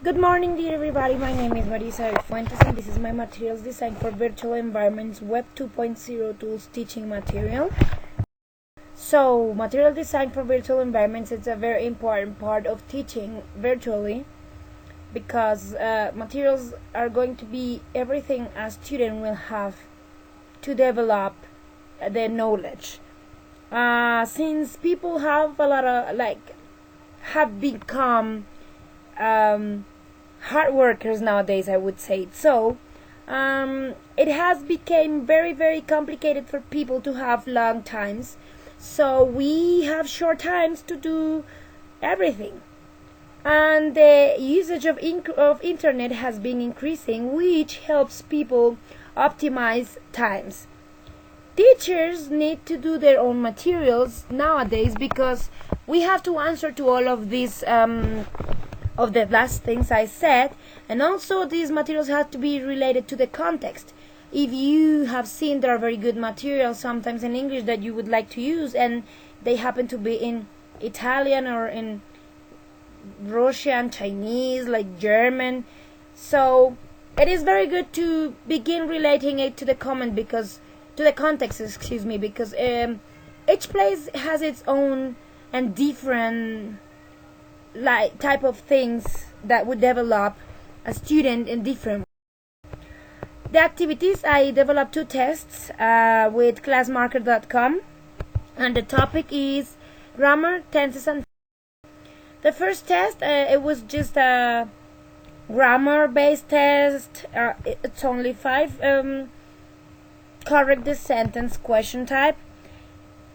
Good morning, dear everybody. My name is María Fuentes, and this is my materials design for virtual environments Web 2.0 tools teaching material. So, material design for virtual environments is a very important part of teaching virtually because materials are going to be everything a student will have to develop their knowledge. Since people have a lot of have become hard workers nowadays, I would say so. It has become very complicated for people to have long times, so we have short times to do everything, and the usage of internet has been increasing, which helps people optimize times. Teachers need to do their own materials nowadays because we have to answer to all of these of the last things I said, and also these materials have to be related to the context. If you have seen, there are very good materials sometimes in English that you would like to use, and they happen to be in Italian or in Russian, Chinese, like German. So it is very good to begin relating it to the context, because each place has its own and different type of things that would develop a student in different. The activities, I developed two tests with classmarker.com, and the topic is grammar, tenses, and the first test, it was just a grammar based test. It's only 5 correct the sentence question type,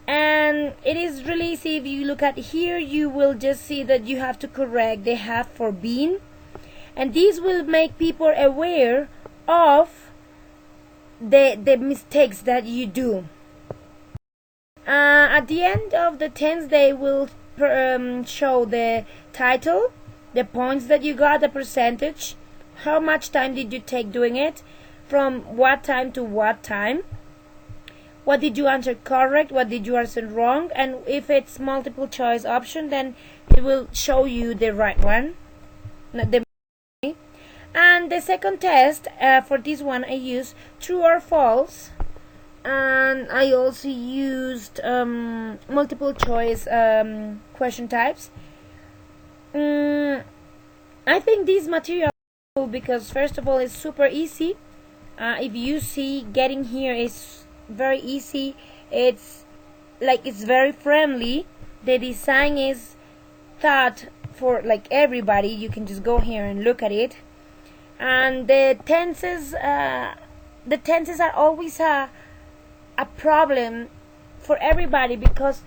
and it is really easy. If you look at here, you will just see that you have to correct the have for been, and these will make people aware of the mistakes that you do. At the end of the tense, they will show the title, the points that you got, the percentage, how much time did you take doing it, from what time to what time, what did you answer correct, what did you answer wrong, and if it's multiple choice option, then it will show you the right one. And the second test, for this one I used true or false, and I also used multiple choice question types. I think these materials are cool because first of all it's super easy. If you see, getting here is very easy. It's very friendly. The design is thought for everybody. You can just go here and look at it. And the tenses are always a problem for everybody because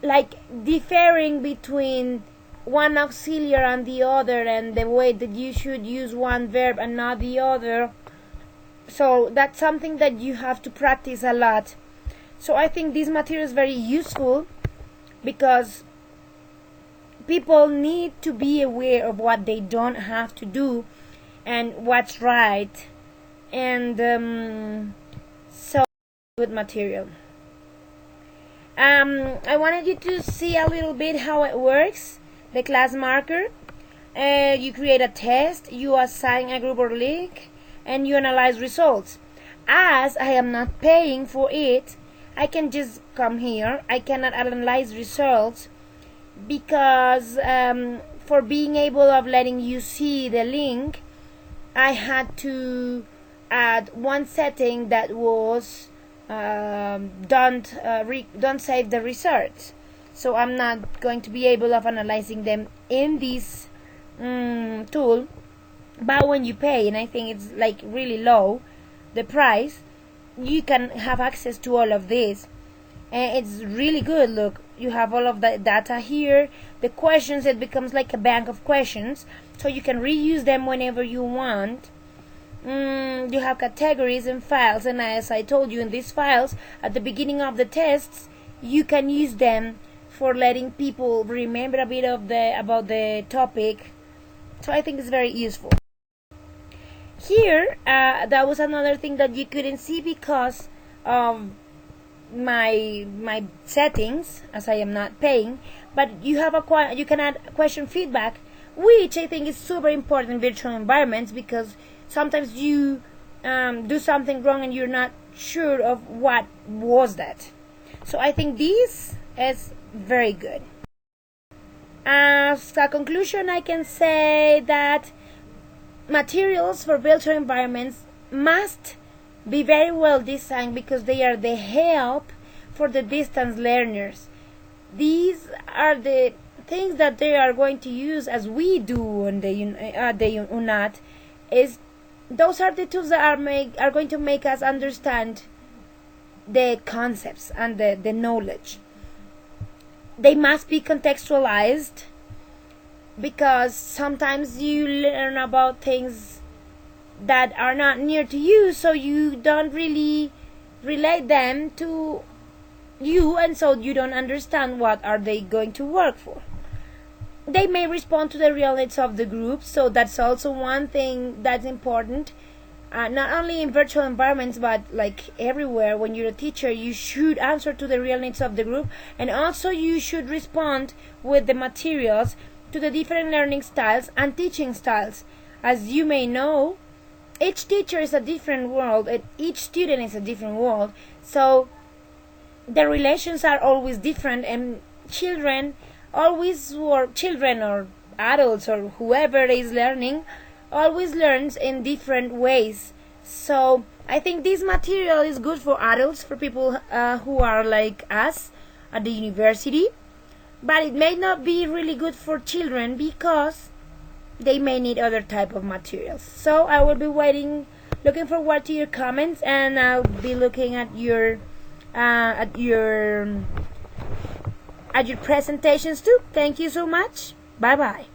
differing between one auxiliary and the other, and the way that you should use one verb and not the other. So that's something that you have to practice a lot. So I think this material is very useful because people need to be aware of what they don't have to do and what's right, and so good material. I wanted you to see a little bit how it works. The class marker, you create a test, you assign a group or link, and you analyze results. As I am not paying for it, I can just come here. I cannot analyze results because for being able of letting you see the link, I had to add one setting that was don't save the results. So I'm not going to be able of analyzing them in this tool. But when you pay, and I think it's really low, the price, you can have access to all of this, and it's really good. Look, you have all of the data here. The questions, it becomes like a bank of questions, so you can reuse them whenever you want. You have categories and files, and as I told you, in these files at the beginning of the tests, you can use them for letting people remember a bit of about the topic. So I think it's very useful. Here, that was another thing that you couldn't see because of my settings, as I am not paying. But you can add question feedback which I think is super important in virtual environments, because sometimes you do something wrong and you're not sure of what was that. So I think this is very good. As a conclusion, I can say that materials for virtual environments must be very well designed, because they are the help for the distance learners. These are the things that they are going to use as we do on the UNAT. Is those are the tools that are going to make us understand the concepts and the knowledge. They must be contextualized, because sometimes you learn about things that are not near to you, so you don't really relate them to you, and so you don't understand what are they going to work for. They may respond to the real needs of the group, so that's also one thing that's important. Not only in virtual environments, but like everywhere. When you're a teacher, you should answer to the real needs of the group, and also you should respond with the materials to the different learning styles and teaching styles. As you may know, each teacher is a different world, and each student is a different world, so the relations are always different, and children or adults or whoever is learning always learns in different ways. So I think this material is good for adults, for people who are like us at the university, but it may not be really good for children, because they may need other type of materials. So I will be looking forward to your comments, and I'll be looking at your presentations too. Thank you so much. Bye bye.